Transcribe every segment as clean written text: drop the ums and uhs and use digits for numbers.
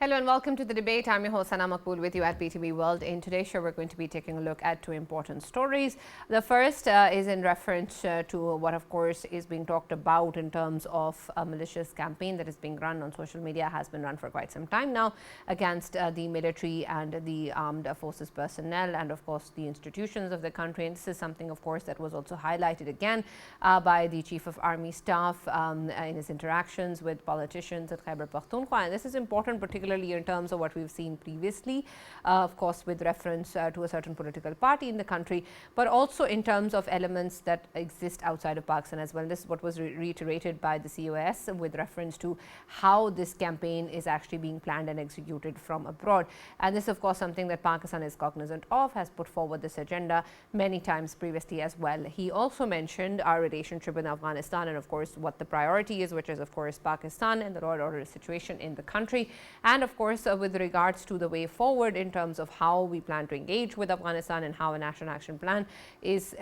Hello and welcome to the debate. I'm your host, Maqbool, with you at PTV World. In today's show, we're going to be taking a look at two important stories. The first is in reference to what, of course, is being talked about in terms of a malicious campaign that is being run on social media, has been run for quite some time now, against the military and the armed forces personnel and, of course, the institutions of the country. And this is something, of course, that was also highlighted again by the Chief of Army Staff in his interactions with politicians at Khyber Pakhtunkhwa. And this is important, particularly in terms of what we've seen previously, of course, with reference to a certain political party in the country, but also in terms of elements that exist outside of Pakistan as well. This is what was reiterated by the COS with reference to how this campaign is actually being planned and executed from abroad. And this, of course, something that Pakistan is cognizant of, has put forward this agenda many times previously as well. He also mentioned our relationship with Afghanistan and, of course, what the priority is, which is, of course, Pakistan and the law and order situation in the country. And of course, with regards to the way forward in terms of how we plan to engage with Afghanistan and how a national action plan is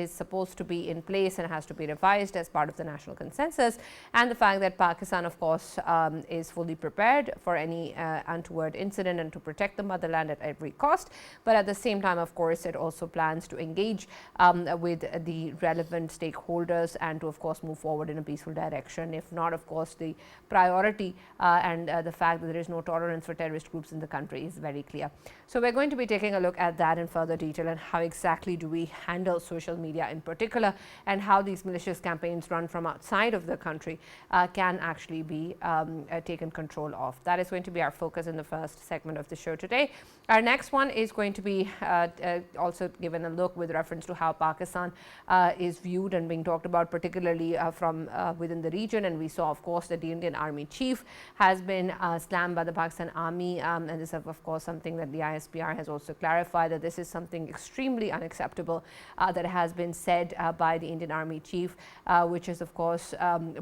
supposed to be in place and has to be revised as part of the national consensus, and the fact that Pakistan, of course, is fully prepared for any untoward incident and to protect the motherland at every cost. But at the same time, of course, it also plans to engage with the relevant stakeholders and to, of course, move forward in a peaceful direction. If not, of course, the priority and the fact that there is no tolerance for terrorist groups in the country is very clear. So we're going to be taking a look at that in further detail and how exactly do we handle social media in particular, and how these malicious campaigns run from outside of the country can actually be taken control of. That is going to be our focus in the first segment of the show today. Our next one is going to be also given a look with reference to how Pakistan is viewed and being talked about, particularly from within the region. And we saw, of course, that the Indian Army Chief has been slammed by the Pakistan Army, and this is, of course, something that the ISPR has also clarified, that this is something extremely unacceptable that has been said by the Indian Army Chief, which is, of course,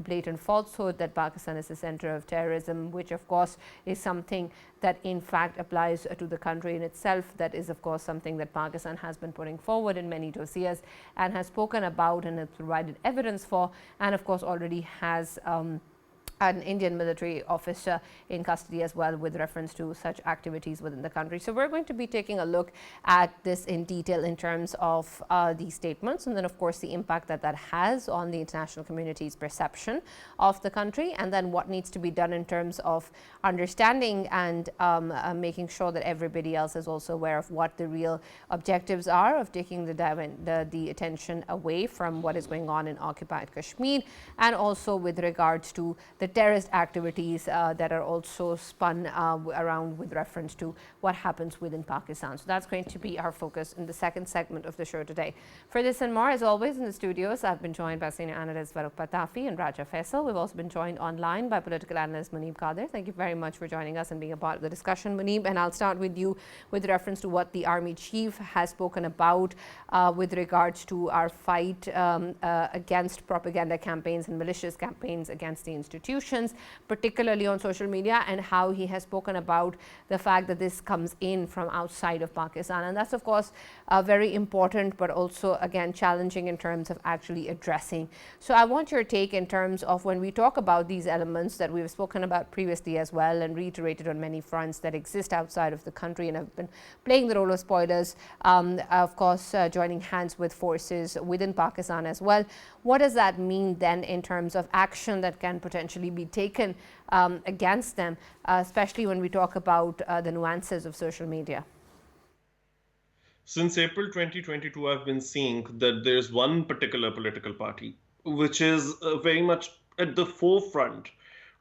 blatant falsehood that Pakistan is the center of terrorism, which, of course, is something that in fact applies to the country in itself. That is, of course, something that Pakistan has been putting forward in many dossiers and has spoken about and has provided evidence for, and of course already has an Indian military officer in custody as well with reference to such activities within the country. So we're going to be taking a look at this in detail in terms of these statements, and then, of course, the impact that that has on the international community's perception of the country, and then what needs to be done in terms of understanding and making sure that everybody else is also aware of what the real objectives are of taking the attention away from what is going on in occupied Kashmir, and also with regards to the terrorist activities that are also spun around with reference to what happens within Pakistan. So that's going to be our focus in the second segment of the show today. For this and more, as always, in the studios, I've been joined by senior analysts Farrukh, Pitafi and Faisal. We've also been joined online by political analyst Muneeb, Qadir. Thank you very much for joining us and being a part of the discussion, Muneeb. And I'll start with you with reference to what the Army Chief has spoken about with regards to our fight against propaganda campaigns and malicious campaigns against the institutions, particularly on social media, and how he has spoken about the fact that this comes in from outside of Pakistan. And that's, of course, very important, but also, again, challenging in terms of actually addressing. So I want your take in terms of when we talk about these elements that we've spoken about previously as well and reiterated on many fronts that exist outside of the country and have been playing the role of spoilers, of course, joining hands with forces within Pakistan as well. What does that mean then in terms of action that can potentially be taken against them, especially when we talk about the nuances of social media? Since April 2022, I've been seeing that there's one particular political party which is very much at the forefront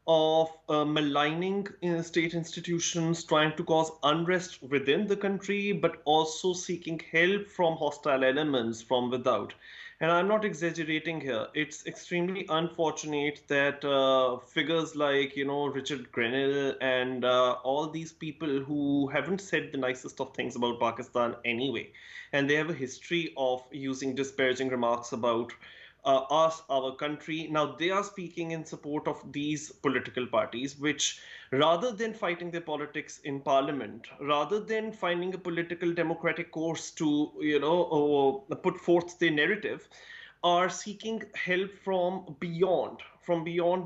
of maligning state institutions, trying to cause unrest within the country, but also seeking help from hostile elements from without. And I'm not exaggerating here. It's extremely unfortunate that figures like, Richard Grenell and all these people who haven't said the nicest of things about Pakistan anyway, and they have a history of using disparaging remarks about us, our country. Now they are speaking in support of these political parties, which rather than fighting their politics in parliament, rather than finding a political democratic course to, put forth their narrative, are seeking help from beyond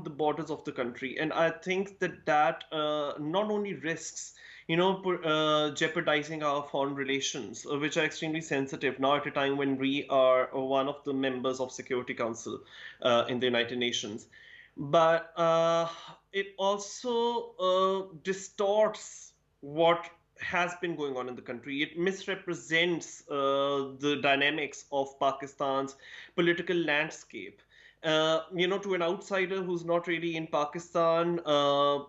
the borders of the country. And I think that not only risks jeopardizing our foreign relations, which are extremely sensitive now at a time when we are one of the members of Security Council in the United Nations. But it also distorts what has been going on in the country. It misrepresents the dynamics of Pakistan's political landscape. To an outsider who's not really in Pakistan,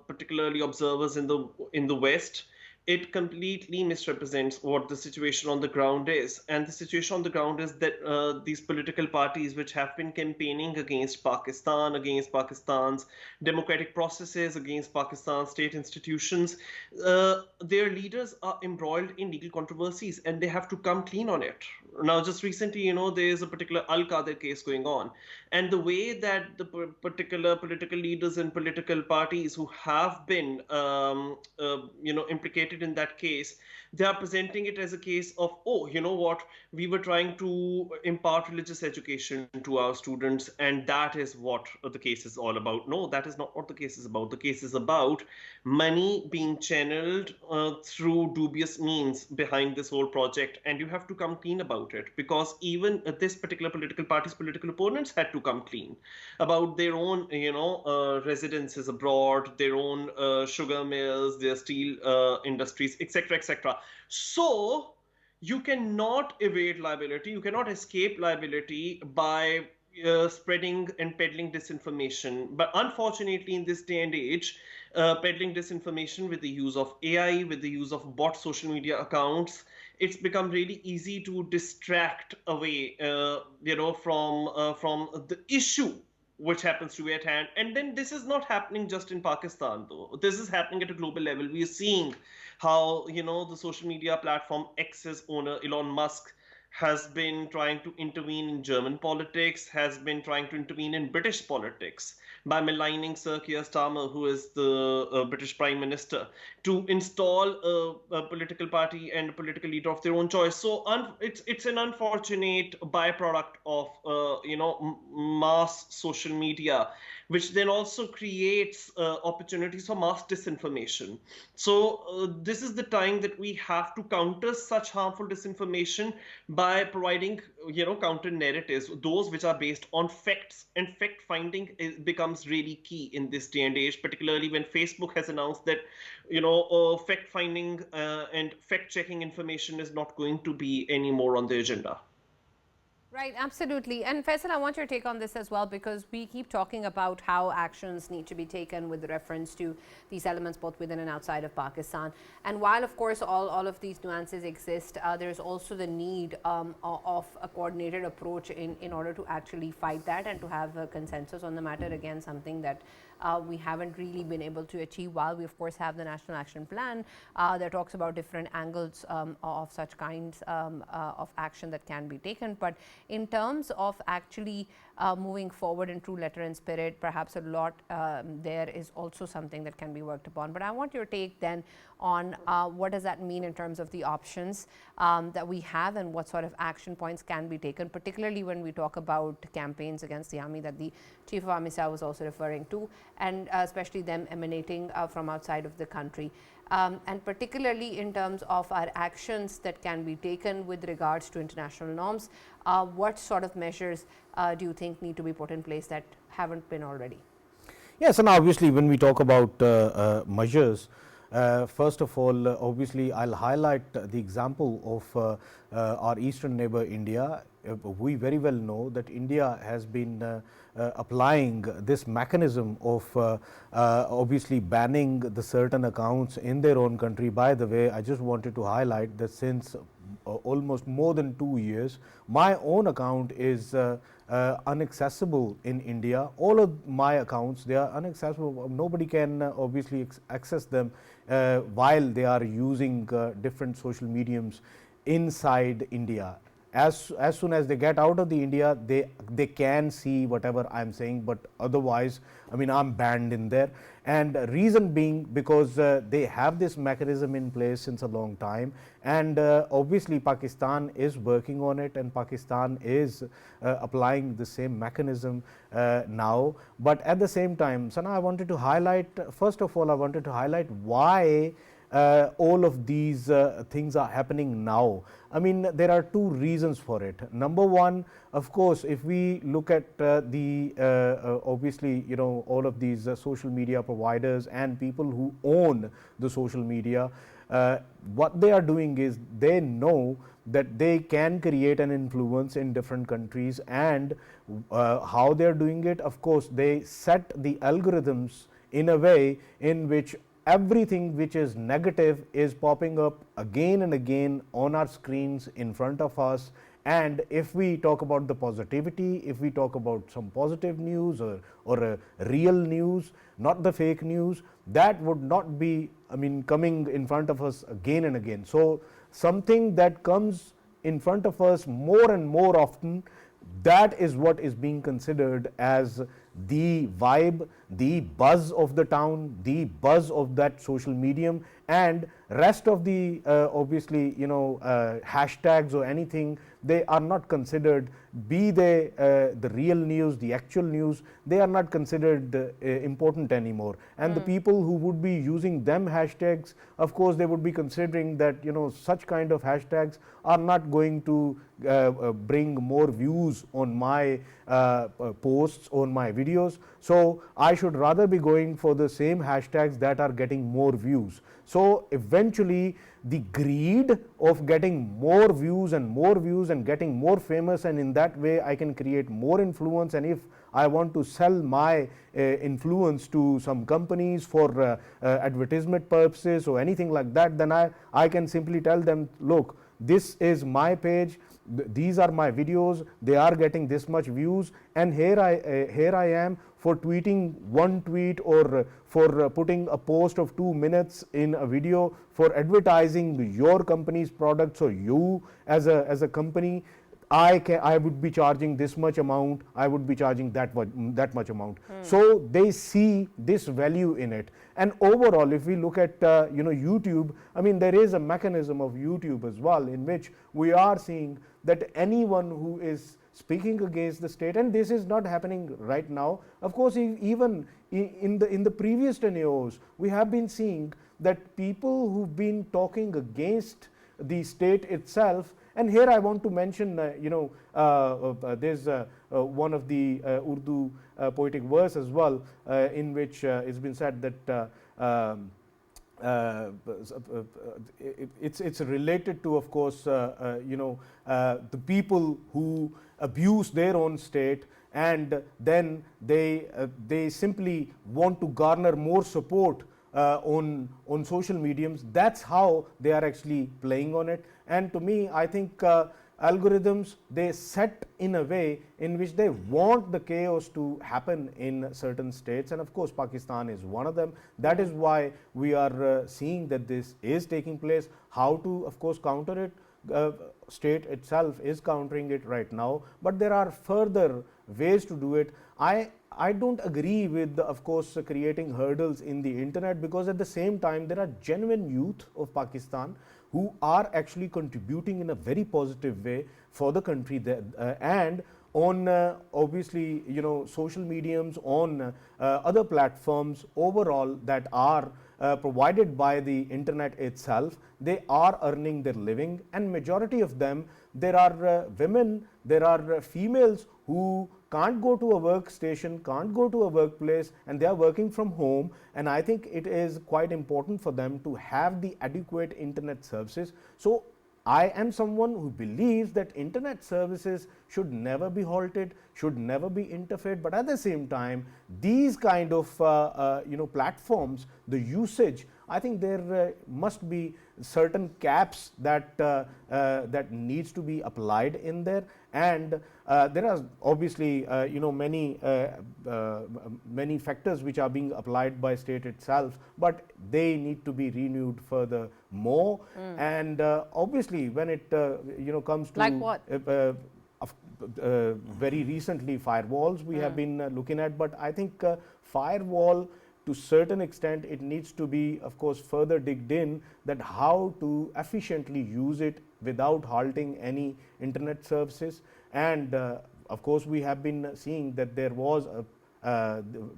particularly observers in the West, it completely misrepresents what the situation on the ground is. And the situation on the ground is that these political parties, which have been campaigning against Pakistan, against Pakistan's democratic processes, against Pakistan's state institutions, their leaders are embroiled in legal controversies and they have to come clean on it. Now, just recently, there is a particular Al Qadir case going on. And the way that the particular political leaders and political parties who have been, implicated in that case, they are presenting it as a case of, oh, you know what, we were trying to impart religious education to our students, and that is what the case is all about. No, that is not what the case is about. The case is about money being channeled through dubious means behind this whole project, and you have to come clean about it, because even this particular political party's political opponents had to come clean about their own, residences abroad, their own sugar mills, their steel industries, etc., etc. So you cannot evade liability, you cannot escape liability by spreading and peddling disinformation. But unfortunately, in this day and age, peddling disinformation with the use of AI, with the use of bot social media accounts, it's become really easy to distract away, from the issue which happens to be at hand. And then this is not happening just in Pakistan, though. This is happening at a global level. We are seeing how, the social media platform X's owner, Elon Musk, has been trying to intervene in German politics, has been trying to intervene in British politics by maligning Sir Keir Starmer, who is the British Prime Minister, to install a political party and a political leader of their own choice. So it's an unfortunate byproduct of mass social media, which then also creates opportunities for mass disinformation. So this is the time that we have to counter such harmful disinformation by providing, counter narratives, those which are based on facts. And fact finding becomes really key in this day and age, particularly when Facebook has announced that, fact finding and fact checking information is not going to be anymore on the agenda. Right, absolutely. And Faisal, I want your take on this as well, because we keep talking about how actions need to be taken with reference to these elements both within and outside of Pakistan. And while, of course, all of these nuances exist, there's also the need of a coordinated approach in order to actually fight that and to have a consensus on the matter. Again, something that we haven't really been able to achieve, while we of course have the National Action Plan that talks about different angles of such kinds of action that can be taken. But in terms of actually moving forward in true letter and spirit, perhaps a lot there is also something that can be worked upon. But I want your take then on what does that mean in terms of the options that we have, and what sort of action points can be taken, particularly when we talk about campaigns against the army that the Chief of Army Staff was also referring to, and especially them emanating from outside of the country. And particularly in terms of our actions that can be taken with regards to international norms, what sort of measures do you think need to be put in place that haven't been already? Yes, and obviously when we talk about measures, first of all, obviously I'll highlight the example of our eastern neighbor India. We very well know that India has been applying this mechanism of obviously banning the certain accounts in their own country. By the way, I just wanted to highlight that since almost more than 2 years, my own account is inaccessible in India. All of my accounts, they are inaccessible. Nobody can obviously access them while they are using different social mediums inside India. as soon as they get out of the India, they can see whatever I'm saying, but otherwise, I mean, I'm banned in there. And reason being because they have this mechanism in place since a long time, and obviously Pakistan is working on it, and Pakistan is applying the same mechanism now. But at the same time, Sana, I wanted to highlight, first of all, I wanted to highlight why all of these things are happening now. I mean, there are two reasons for it. Number one, of course, if we look at obviously, all of these social media providers and people who own the social media, what they are doing is they know that they can create an influence in different countries, and how they are doing it, of course, they set the algorithms in a way in which everything which is negative is popping up again and again on our screens in front of us. And if we talk about the positivity, if we talk about some positive news or real news, not the fake news, that would not be, I mean, coming in front of us again and again. So something that comes in front of us more and more often, that is what is being considered as the vibe, the buzz of the town, the buzz of that social medium, and rest of the obviously hashtags or anything, they are not considered, be they the real news, the actual news, they are not considered important anymore. And the people who would be using them hashtags, of course, they would be considering that such kind of hashtags are not going to bring more views on my posts, on my videos. So I should rather be going for the same hashtags that are getting more views. So eventually the greed of getting more views and getting more famous, and in that way I can create more influence, and if I want to sell my influence to some companies for advertisement purposes or anything like that, then I can simply tell them, look, this is my page, these are my videos, they are getting this much views, and here I am for tweeting one tweet, or for putting a post of 2 minutes in a video, for advertising your company's products, or you as a company. I would be charging this much amount, I would be charging that much amount. So they see this value in it. And overall, if we look at YouTube, I mean, there is a mechanism of YouTube as well, in which we are seeing that anyone who is speaking against the state, and this is not happening right now, of course, even in the previous tenures, we have been seeing that people who've been talking against the state itself. And here I want to mention, there's one of the Urdu poetic verse as well, in which it's been said that it's related to, of course, the people who abuse their own state, and then they simply want to garner more support on social mediums. That's how they are actually playing on it. And to me, I think algorithms, they set in a way in which they want the chaos to happen in certain states, and of course Pakistan is one of them. That is why we are seeing that this is taking place. How to, of course, counter it? State itself is countering it right now, but there are further ways to do it. I don't agree with, of course, creating hurdles in the internet, because at the same time there are genuine youth of Pakistan who are actually contributing in a very positive way for the country, and on obviously social mediums, on other platforms overall that are provided by the internet itself, they are earning their living. And majority of them, there are women, there are females who can't go to a workstation, can't go to a workplace, and they are working from home. And I think it is quite important for them to have the adequate internet services. So I am someone who believes that internet services should never be halted, should never be interfered, but at the same time, these kind of platforms, the usage, I think there must be certain caps that that needs to be applied in there, and there are obviously many factors which are being applied by state itself, but they need to be renewed further more. And obviously when it comes to Like what? Very recently firewalls we have been looking at, but I think firewall, to certain extent, it needs to be, of course, further digged in, that how to efficiently use it without halting any internet services. And of course we have been seeing that there was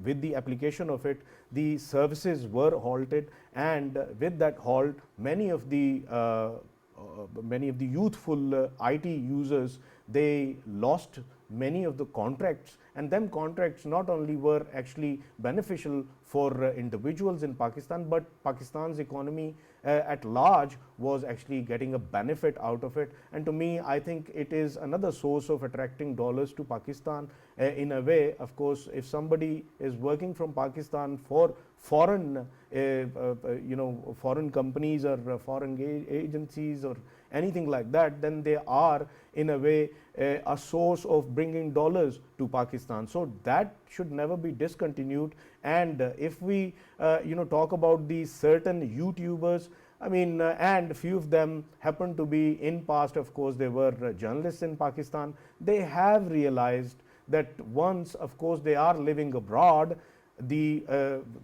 with the application of it, the services were halted, and with that halt, many of the youthful IT users, they lost many of the contracts, and them contracts not only were actually beneficial for individuals in Pakistan, but Pakistan's economy at large was actually getting a benefit out of it. And to me, I think it is another source of attracting dollars to Pakistan in a way. Of course, if somebody is working from Pakistan for foreign foreign companies or foreign agencies or anything like that, then they are in a way a source of bringing dollars to Pakistan. So that should never be discontinued. And if we talk about these certain YouTubers, I mean, and few of them happen to be, in past, of course, they were journalists in Pakistan. They have realized that once, of course, they are living abroad,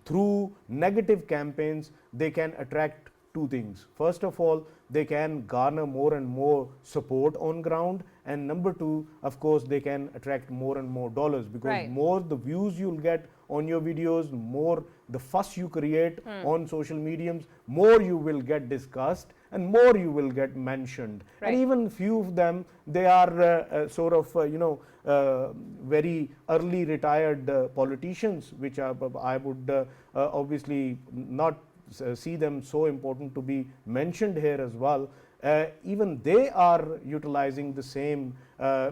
through negative campaigns, they can attract two things. First of all, they can garner more and more support on ground, and number two, of course, they can attract more and more dollars, because more the views you'll get on your videos, more the fuss you create on social mediums, more you will get discussed and more you will get mentioned. And even few of them, they are sort of very early retired politicians, which I would obviously not see them so important to be mentioned here as well. Even they are utilizing the same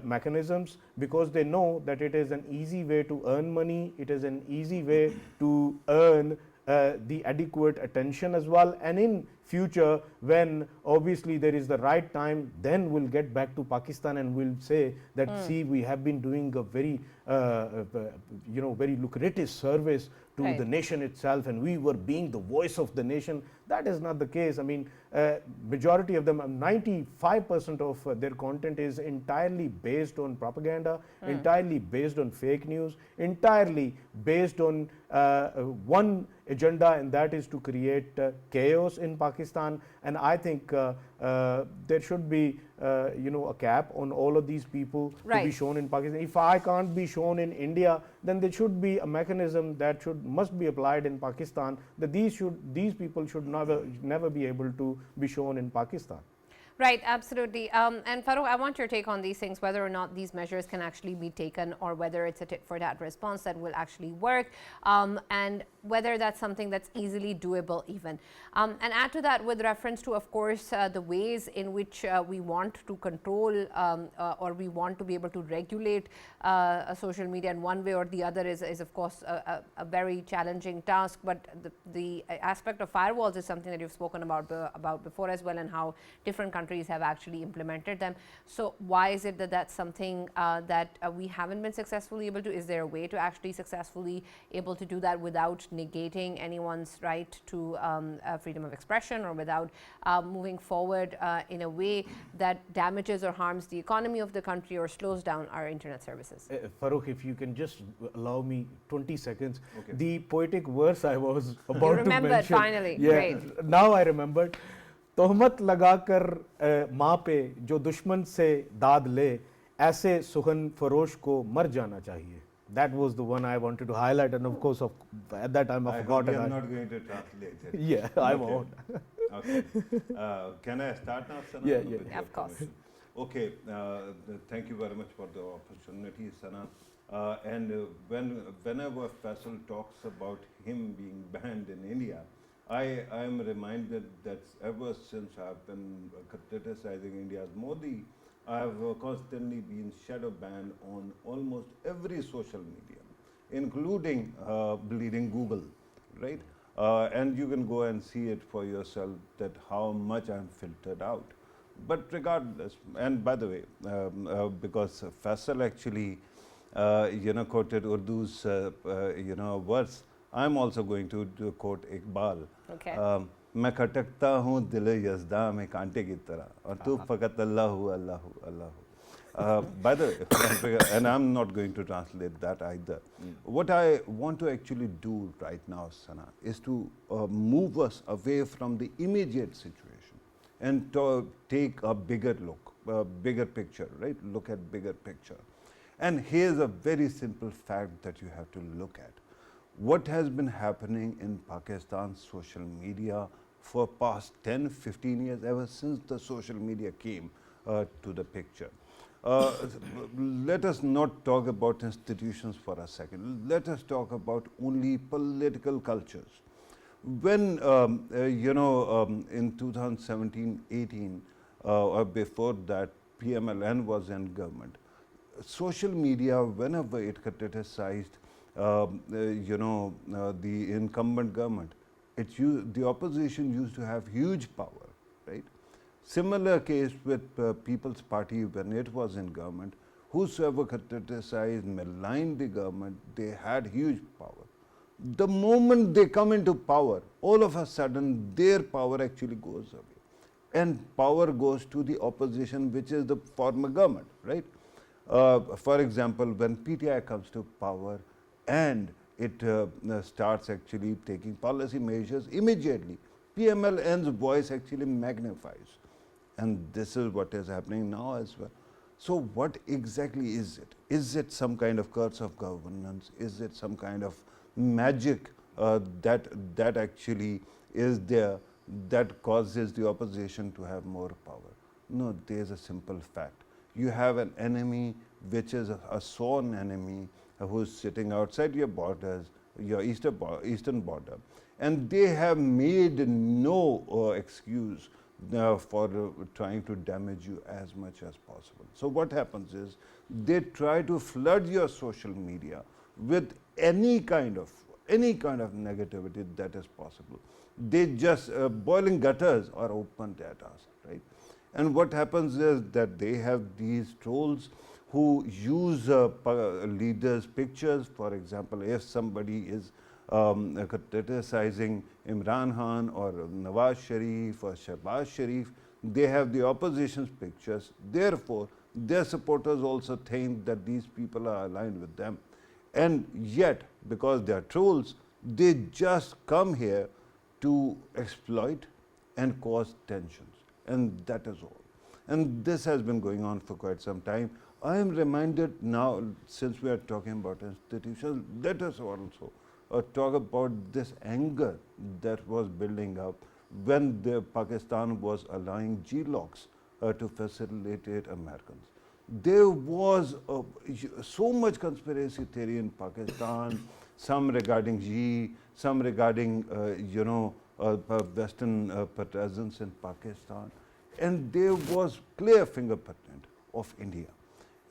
mechanisms, because they know that it is an easy way to earn money, it is an easy way to earn the adequate attention as well. And in future, when obviously there is the right time, then we'll get back to Pakistan and we'll say that see, we have been doing a very very lucrative service to the nation itself, and we were being the voice of the nation. That is not the case. I mean, majority of them, 95% of their content is entirely based on propaganda, entirely based on fake news, entirely based on one agenda, and that is to create chaos in Pakistan. And I think there should be a cap on all of these people to be shown in Pakistan. If I can't be shown in India, then there should be a mechanism that must be applied in Pakistan, that these people should never be able to be shown in Pakistan. Right, absolutely. And Farrukh, I want your take on these things, whether or not these measures can actually be taken, or whether it's a tit for tat response that will actually work, and whether that's something that's easily doable even. And add to that with reference to, of course, the ways in which we want to control or we want to be able to regulate social media in one way or the other is of course, a very challenging task. But the aspect of firewalls is something that you've spoken about before as well, and how different countries have actually implemented them. So why is it that that's something that we haven't been successfully able to? Is there a way to actually successfully able to do that without negating anyone's right to freedom of expression, or without moving forward in a way that damages or harms the economy of the country or slows down our internet services? Farrukh, if you can just allow me 20 seconds. Okay. The poetic verse I was about to mention. You remembered finally. Yeah, great. Now I remembered. तोहमत लगाकर माँ पे जो दुश्मन से दाद ले, ऐसे सुखन फरोश को मर जाना चाहिए. That was the one I wanted to highlight, and of course, at that time I forgot. You are not going to translate it. Yeah, I won't. Okay. Can I start now, Sana? Yeah, of course. Permission? Okay. Thank you very much for the opportunity, Sana. And whenever Faisal talks about him being banned in India, I am reminded that ever since I've been criticizing India's Modi I have constantly been shadow banned on almost every social media, including bleeding Google, right? And you can go and see it for yourself that how much I'm filtered out. But regardless, and by the way, because Faisal actually, quoted Urdu's, verse, I'm also going to quote Iqbal. Okay. मैं खटकता हूँ दिल यज़दा में कांटे की तरह और तू फ़कत अल्लाहु अल्लाहु अल्लाहु. By the way, and I'm not going to translate that either. What I want to actually do right now, Sana, is to move us away from the immediate situation and to take a bigger look, a bigger picture, right? Look at bigger picture. And here's a very simple fact that you have to look at. What has been happening in Pakistan's social media for past 10, 15 years, ever since the social media came to the picture. Let us not talk about institutions for a second. Let us talk about only political cultures. When, in 2017-18, or before that, PMLN was in government, social media, whenever it criticized, the incumbent government, the opposition used to have huge power, right? Similar case with People's Party when it was in government. Whosoever criticized, maligned the government, they had huge power. The moment they come into power, all of a sudden their power actually goes away. And power goes to the opposition, which is the former government, right? For example, when PTI comes to power and it starts actually taking policy measures immediately, PMLN's voice actually magnifies. And this is what is happening now as well. So what exactly is it? Is it some kind of curse of governance? Is it some kind of magic that actually is there that causes the opposition to have more power? No, there is a simple fact. You have an enemy which is a sworn enemy who's sitting outside your borders, your eastern border, and they have made no excuse for trying to damage you as much as possible. So what happens is they try to flood your social media with any kind of negativity that is possible. They just boiling gutters are opened at us, right? And what happens is that they have these trolls who use leaders' pictures. For example, if somebody is criticizing Imran Khan or Nawaz Sharif or Shehbaz Sharif, they have the opposition's pictures. Therefore, their supporters also think that these people are aligned with them. And yet, because they are trolls, they just come here to exploit and cause tensions. And that is all. And this has been going on for quite some time. I am reminded now, since we are talking about institutions, let us also talk about this anger that was building up when Pakistan was allowing GLOCs to facilitate Americans. There was so much conspiracy theory in Pakistan, some regarding G, some regarding, Western presence in Pakistan. And there was clear fingerprint of India.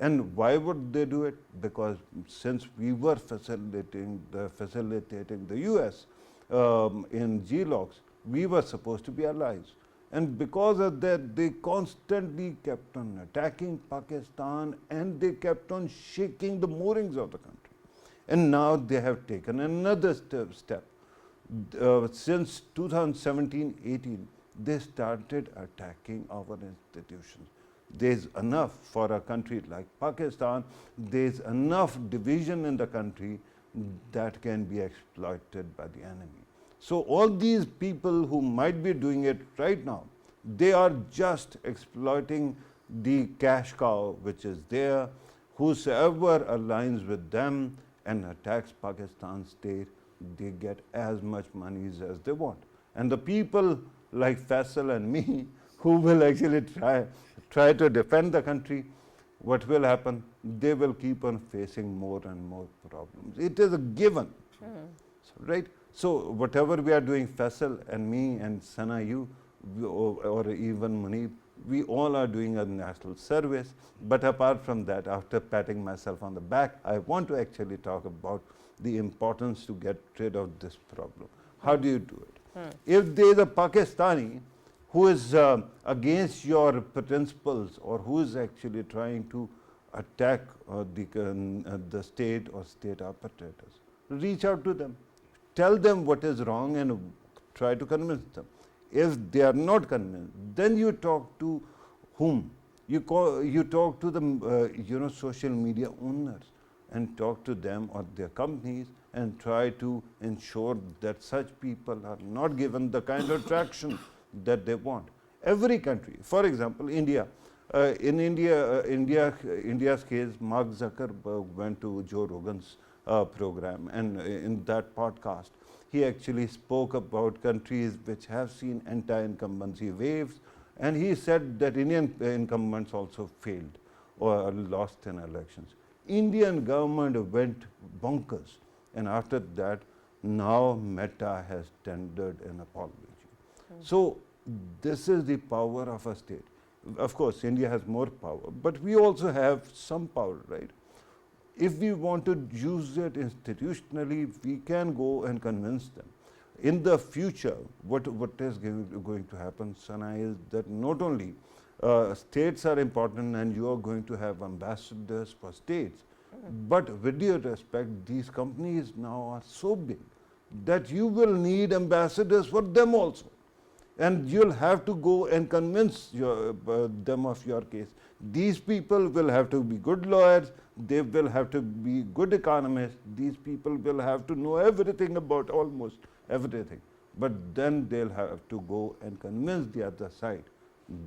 And why would they do it? Because since we were facilitating the US in GLOCs, we were supposed to be allies. And because of that, they constantly kept on attacking Pakistan and they kept on shaking the moorings of the country. And now they have taken another step. Since 2017-18, they started attacking our institutions. There's enough for a country like Pakistan, there's enough division in the country that can be exploited by the enemy. So all these people who might be doing it right now, they are just exploiting the cash cow which is there. Whosoever aligns with them and attacks Pakistan state, they get as much money as they want. And the people like Faisal and me who will actually try to defend the country, what will happen? They will keep on facing more and more problems. It is a given, right? So whatever we are doing, Faisal and me and Sana, you, or even Muneeb, We all are doing a national service. But apart from that, after patting myself on the back, I want to actually talk about the importance to get rid of this problem. How do you do it? If there is a Pakistani who is against your principles, or who is actually trying to attack the state or state apparatus, reach out to them. Tell them what is wrong and try to convince them. If they are not convinced, then you talk to whom? You talk to the social media owners and talk to them or their companies and try to ensure that such people are not given the kind of traction that they want. Every country, for example, India. In India's case, Mark Zuckerberg went to Joe Rogan's program, and in that podcast, he actually spoke about countries which have seen anti-incumbency waves, and he said that Indian incumbents also failed or lost in elections. Indian government went bonkers, and after that, now Meta has tendered an apology. So this is the power of a state. Of course, India has more power, but we also have some power, right? If we want to use it institutionally, we can go and convince them. In the future, what is going to happen, Sana, is that not only states are important and you are going to have ambassadors for states, but with due respect, these companies now are so big that you will need ambassadors for them also. And you'll have to go and convince them of your case. These people will have to be good lawyers, they will have to be good economists, these people will have to know everything about almost everything. But then they'll have to go and convince the other side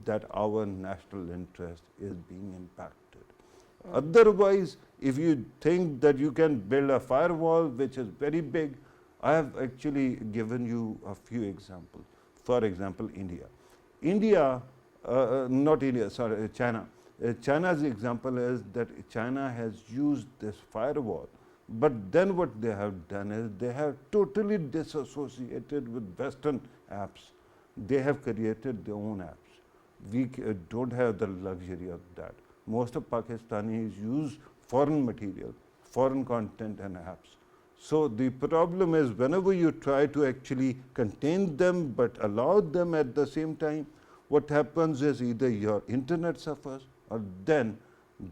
that our national interest is being impacted. Otherwise, if you think that you can build a firewall which is very big, I have actually given you a few examples. For example, China. China's example is that China has used this firewall, but then what they have done is they have totally disassociated with Western apps. They have created their own apps. We don't have the luxury of that. Most of Pakistanis use foreign material, foreign content and apps. So the problem is whenever you try to actually contain them but allow them at the same time, what happens is either your internet suffers or then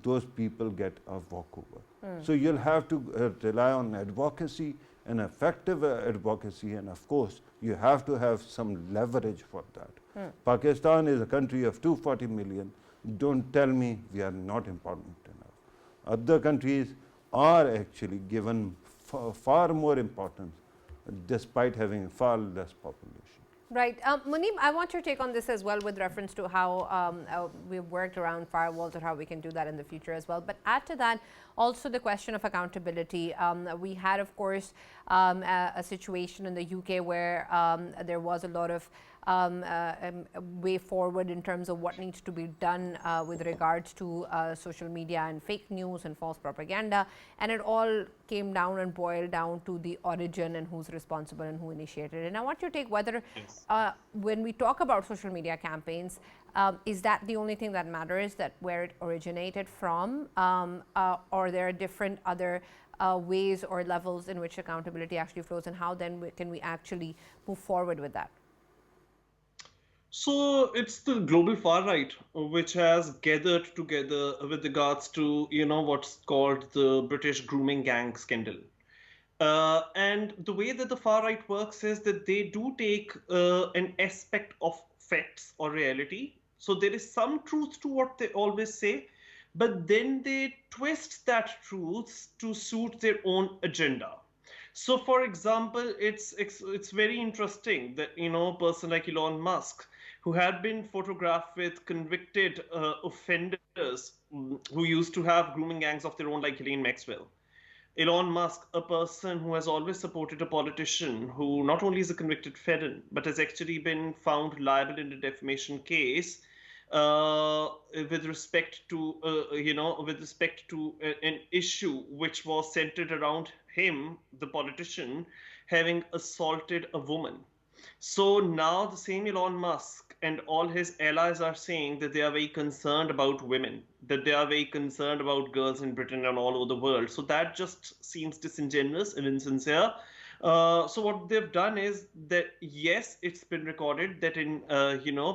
those people get a walkover. So you'll have to rely on advocacy and effective advocacy, and of course you have to have some leverage for that. Pakistan is a country of 240 million. Don't tell me we are not important enough. Other countries are actually given far more importance despite having far less population. Right. Muneeb, I want your take on this as well with reference to how we've worked around firewalls or how we can do that in the future as well. But add to that also the question of accountability. We had, of course, a situation in the UK where there was a lot of way forward in terms of what needs to be done with regards to social media and fake news and false propaganda, and it all came down and boiled down to the origin and who's responsible and who initiated it. And I want your take whether when we talk about social media campaigns, is that the only thing that matters, that where it originated from, or there are different other ways or levels in which accountability actually flows, and how then can we actually move forward with that? So it's the global far right which has gathered together with regards to, what's called the British grooming gang scandal. And the way that the far right works is that they do take an aspect of facts or reality. So there is some truth to what they always say, but then they twist that truth to suit their own agenda. So, for example, it's very interesting that a person like Elon Musk, who had been photographed with convicted offenders who used to have grooming gangs of their own, like Ghislaine Maxwell. Elon Musk, a person who has always supported a politician who not only is a convicted felon, but has actually been found liable in a defamation case with respect to, an issue which was centered around him, the politician, having assaulted a woman. So now the same Elon Musk and all his allies are saying that they are very concerned about women, that they are very concerned about girls in Britain and all over the world. So that just seems disingenuous and insincere. So what they've done is that yes, it's been recorded that in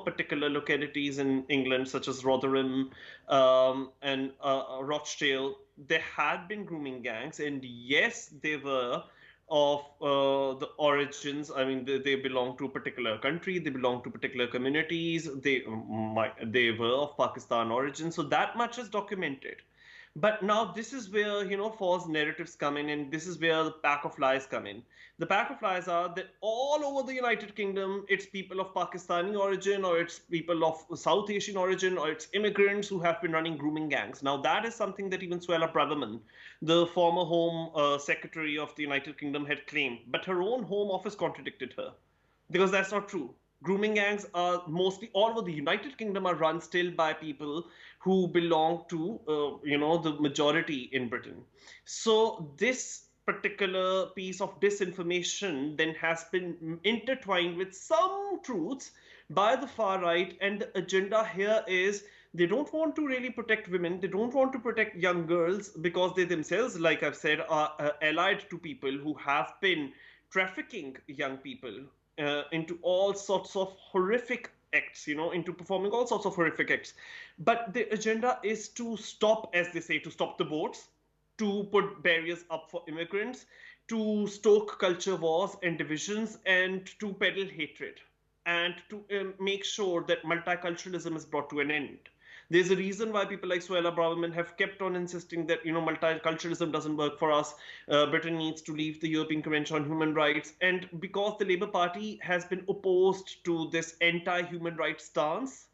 particular localities in England such as Rotherham and Rochdale, there had been grooming gangs, and yes, they were of the origins. I mean, they belong to a particular country, they belong to particular communities. They were of Pakistan origin, so that much is documented. But now this is where false narratives come in, and this is where the pack of lies come in. The pack of lies are that all over the United Kingdom, it's people of Pakistani origin, or it's people of South Asian origin, or it's immigrants who have been running grooming gangs. Now that is something that even Suella Braverman, the former Home Secretary of the United Kingdom, had claimed, but her own Home Office contradicted her, because that's not true. Grooming gangs are mostly all over the United Kingdom are run still by people who belong to the majority in Britain. So this particular piece of disinformation then has been intertwined with some truths by the far right, and the agenda here is they don't want to really protect women, they don't want to protect young girls, because they themselves, like I've said, are allied to people who have been trafficking young people into all sorts of horrific acts, into performing all sorts of horrific acts. But the agenda is to stop, as they say, to stop the boats, to put barriers up for immigrants, to stoke culture wars and divisions, and to peddle hatred, and to make sure that multiculturalism is brought to an end. There's a reason why people like Suella Braverman have kept on insisting that multiculturalism doesn't work for us. Britain needs to leave the European Convention on Human Rights, and because the Labour Party has been opposed to this anti-human rights stance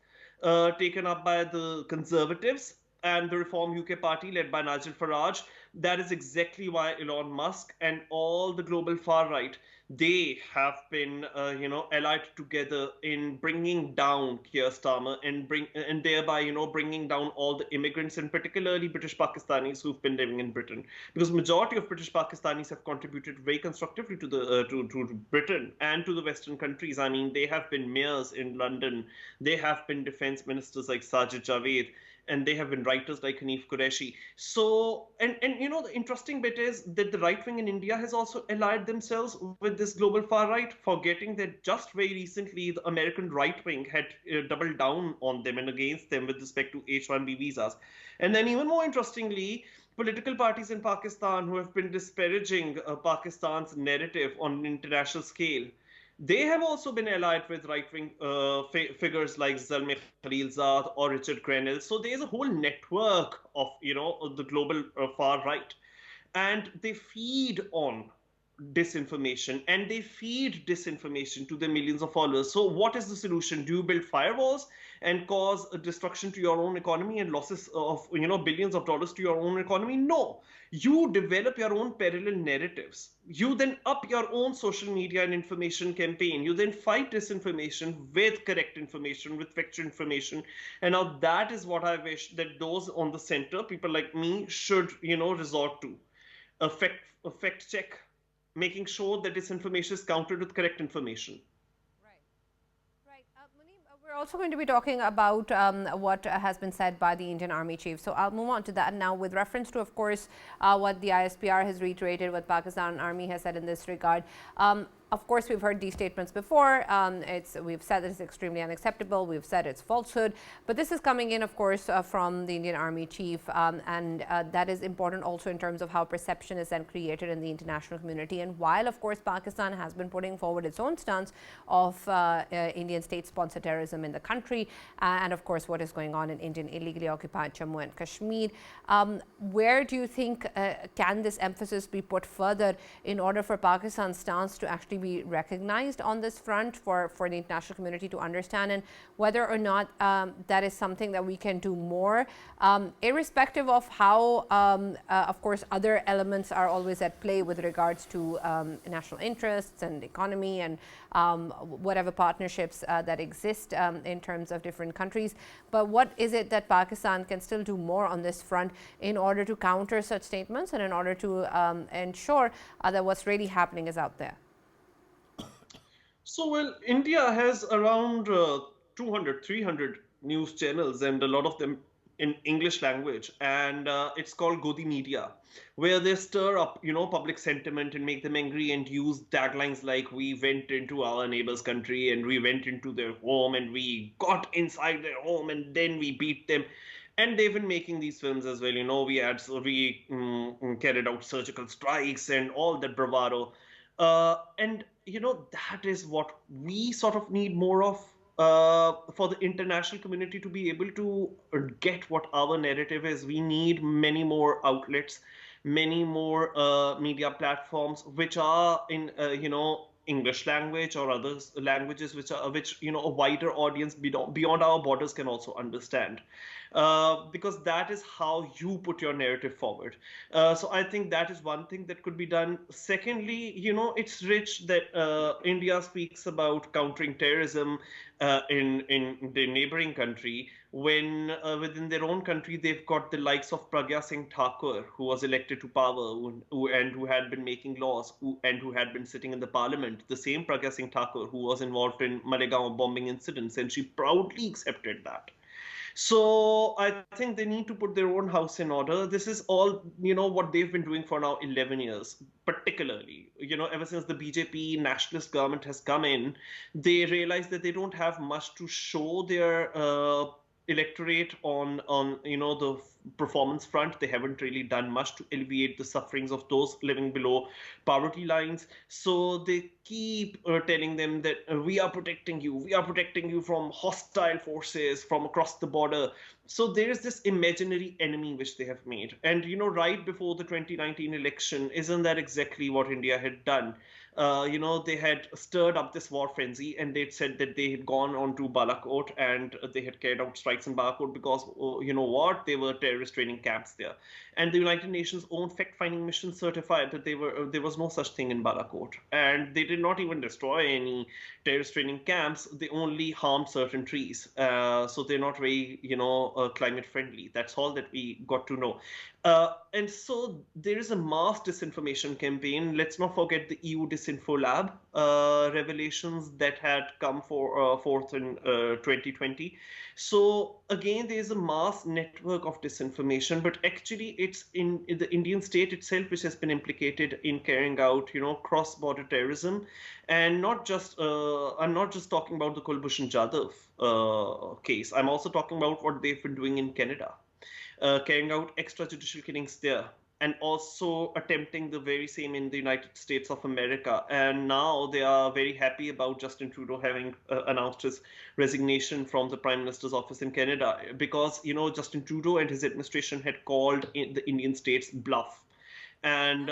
taken up by the Conservatives and the Reform UK Party led by Nigel Farage, that is exactly why Elon Musk and all the global far right, they have been allied together in bringing down Keir Starmer and thereby bringing down all the immigrants, and particularly British Pakistanis who've been living in Britain, because majority of British Pakistanis have contributed very constructively to the to Britain and to the Western countries. I mean, they have been mayors in London, they have been defense ministers like Sajid Javaid, and they have been writers like Hanif Qureshi. So, and the interesting bit is that the right wing in India has also allied themselves with this global far right, forgetting that just very recently the American right wing had doubled down on them and against them with respect to H-1B visas. And then even more interestingly, political parties in Pakistan who have been disparaging Pakistan's narrative on an international scale, they have also been allied with right-wing figures like Zalmay Khalilzad or Richard Grenell. So there's a whole network of, the global far right. And they feed on disinformation, and they feed disinformation to the millions of followers. So what is the solution? Do you build firewalls and cause a destruction to your own economy and losses of billions of dollars to your own economy? No, you develop your own parallel narratives. You then up your own social media and information campaign. You then fight disinformation with correct information, with factual information. And now that is what I wish that those on the center, people like me, should resort to. A fact check, making sure that this information is countered with correct information. Right. Muneeb, we're also going to be talking about what has been said by the Indian Army Chief. So I'll move on to that now with reference to, of course, what the ISPR has reiterated, what Pakistan Army has said in this regard. Of course, we've heard these statements before. We've said that it's extremely unacceptable. We've said it's falsehood. But this is coming in, of course, from the Indian Army Chief. And that is important also in terms of how perception is then created in the international community. And while, of course, Pakistan has been putting forward its own stance of Indian state-sponsored terrorism in the country, and, of course, what is going on in Indian illegally occupied Jammu and Kashmir, where do you think can this emphasis be put further in order for Pakistan's stance to actually be recognized on this front for the international community to understand, and whether or not that is something that we can do more, irrespective of how, of course, other elements are always at play with regards to national interests and economy and whatever partnerships that exist in terms of different countries. But what is it that Pakistan can still do more on this front in order to counter such statements and in order to ensure that what's really happening is out there? So, well, India has around 200, 300 news channels, and a lot of them in English language. And it's called Godi Media, where they stir up, public sentiment and make them angry and use taglines like, "We went into our neighbor's country and we went into their home and we got inside their home and then we beat them." And they've been making these films as well. We carried out surgical strikes and all that bravado. And that is what we sort of need more of, for the international community to be able to get what our narrative is. We need many more outlets, many more media platforms which are in English language or other languages which a wider audience beyond our borders can also understand, because that is how you put your narrative forward. So I think that is one thing that could be done. Secondly, it's rich that India speaks about countering terrorism in the neighboring country, when within their own country they've got the likes of Pragya Singh Thakur, who was elected to power, and who had been making laws, and who had been sitting in the parliament. The same Pragya Singh Thakur who was involved in Malegaon bombing incidents, and she proudly accepted that. So I think they need to put their own house in order. This is all, what they've been doing for now 11 years, particularly, ever since the BJP nationalist government has come in. They realize that they don't have much to show their electorate on the performance front. They haven't really done much to alleviate the sufferings of those living below poverty lines. So they keep telling them that we are protecting you from hostile forces from across the border. So there is this imaginary enemy which they have made. And right before the 2019 election, isn't that exactly what India had done? They had stirred up this war frenzy, and they'd said that they had gone on to Balakot and they had carried out strikes in Balakot because, there were terrorist training camps there. And the United Nations' own fact-finding mission certified that there was no such thing in Balakot. And they did not even destroy any terrorist training camps. They only harmed certain trees. So they're not very, climate friendly. That's all that we got to know. And so there is a mass disinformation campaign. Let's not forget the EU Disinfo Lab revelations that had come forth in 2020. So again, there is a mass network of disinformation, but actually it's in the Indian state itself which has been implicated in carrying out, cross-border terrorism. And I'm not just talking about the Kulbhushan Jadhav case. I'm also talking about what they've been doing in Canada. Carrying out extrajudicial killings there, and also attempting the very same in the United States of America. And now they are very happy about Justin Trudeau having announced his resignation from the Prime Minister's office in Canada, because, Justin Trudeau and his administration had called the Indian states bluff. And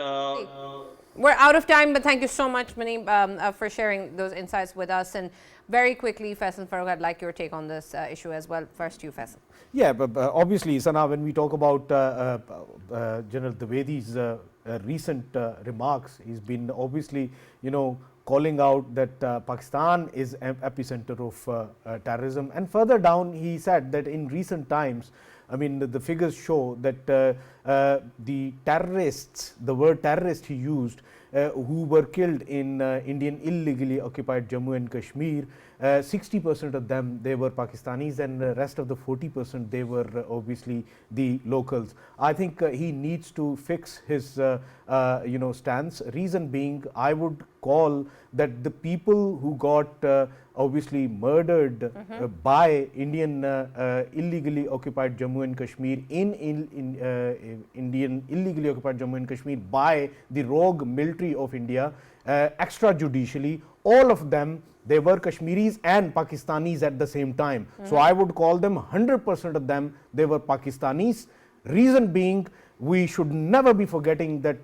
we're out of time, but thank you so much, Muneeb, for sharing those insights with us. And very quickly, Faisal, Farrukh, I'd like your take on this issue as well. First, you, Faisal. Yeah, but obviously, Sana, when we talk about General Javaid's recent remarks, he's been obviously, calling out that Pakistan is an epicenter of terrorism. And further down, he said that in recent times, I mean, the figures show that the terrorists, the word terrorist he used, who were killed in Indian illegally occupied Jammu and Kashmir, 60% of them, they were Pakistanis, and the rest of the 40%, they were obviously the locals. I think he needs to fix his stance. Reason being, I would call that the people who got obviously murdered by Indian illegally occupied Jammu and Kashmir in Indian illegally occupied Jammu and Kashmir by the rogue military of India extrajudicially, all of them, they were Kashmiris and Pakistanis at the same time. So I would call them 100% of them, they were Pakistanis. Reason being, we should never be forgetting that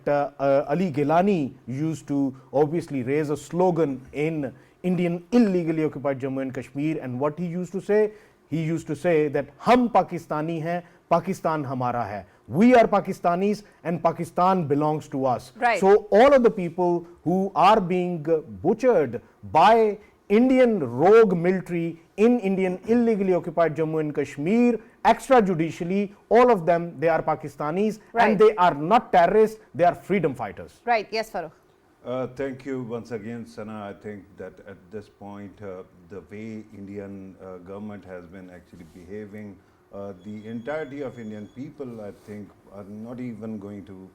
Ali Gilani used to obviously raise a slogan in Indian illegally occupied Jammu and Kashmir, and what he used to say that Hum Pakistani hai, Pakistan hamara hai. We are Pakistanis and Pakistan belongs to us. Right. So all of the people who are being butchered by Indian rogue military in Indian illegally occupied Jammu and Kashmir extrajudicially, all of them, they are Pakistanis, right, and they are not terrorists, they are freedom fighters. Right. Yes, Farrukh. Thank you once again, Sana. I think that at this point, the way Indian government has been actually behaving, the entirety of Indian people, I think, are not even going to,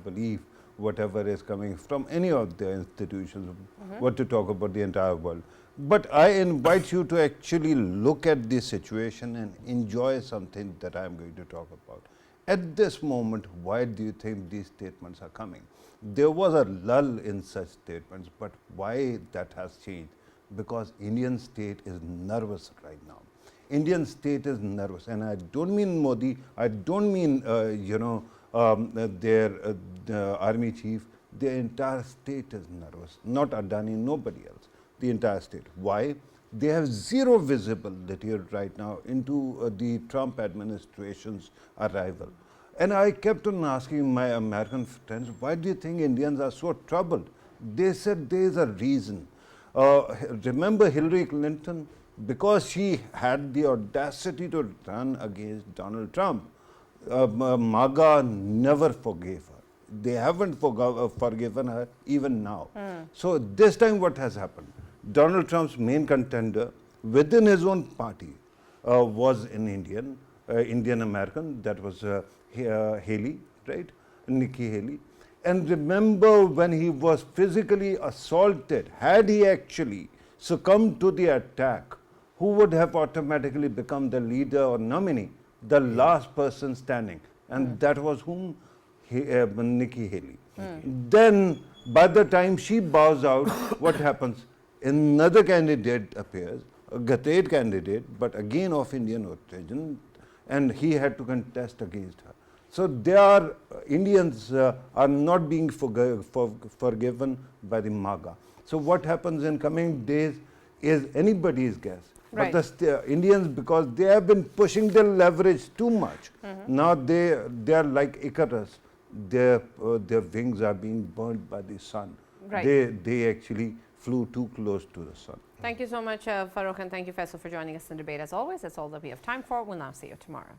believe whatever is coming from any of the institutions, what to talk about the entire world. But I invite you to actually look at this situation and enjoy something that I am going to talk about. At this moment, why do you think these statements are coming? There was a lull in such statements, but why that has changed? Because Indian state is nervous right now. Indian state is nervous, and I don't mean Modi, I don't mean, the army chief. The entire state is nervous, not Adani, nobody else, the entire state. Why? They have zero visibility right now into the Trump administration's arrival. And I kept on asking my American friends, why do you think Indians are so troubled? They said there is a reason. Remember Hillary Clinton? Because she had the audacity to run against Donald Trump, MAGA never forgave her. They haven't forgiven her even now. So this time what has happened? Donald Trump's main contender within his own party was an Indian American, that was Haley, right? Nikki Haley. And remember when he was physically assaulted, had he actually succumbed to the attack, who would have automatically become the leader or nominee? The last person standing. And that was whom? Nikki Haley. Then by the time she bows out, what happens? Another candidate appears, a Qadir candidate, but again of Indian origin, and he had to contest against her. So they are, Indians are not being forgiven by the MAGA. So what happens in coming days is anybody's guess. Right. But the Indians, because they have been pushing their leverage too much, now they are like Icarus. Their wings are being burned by the sun. Right. They actually flew too close to the sun. Thank you so much, Farrukh, and thank you, Faisal, for joining us in debate. As always, that's all that we have time for. We'll now see you tomorrow.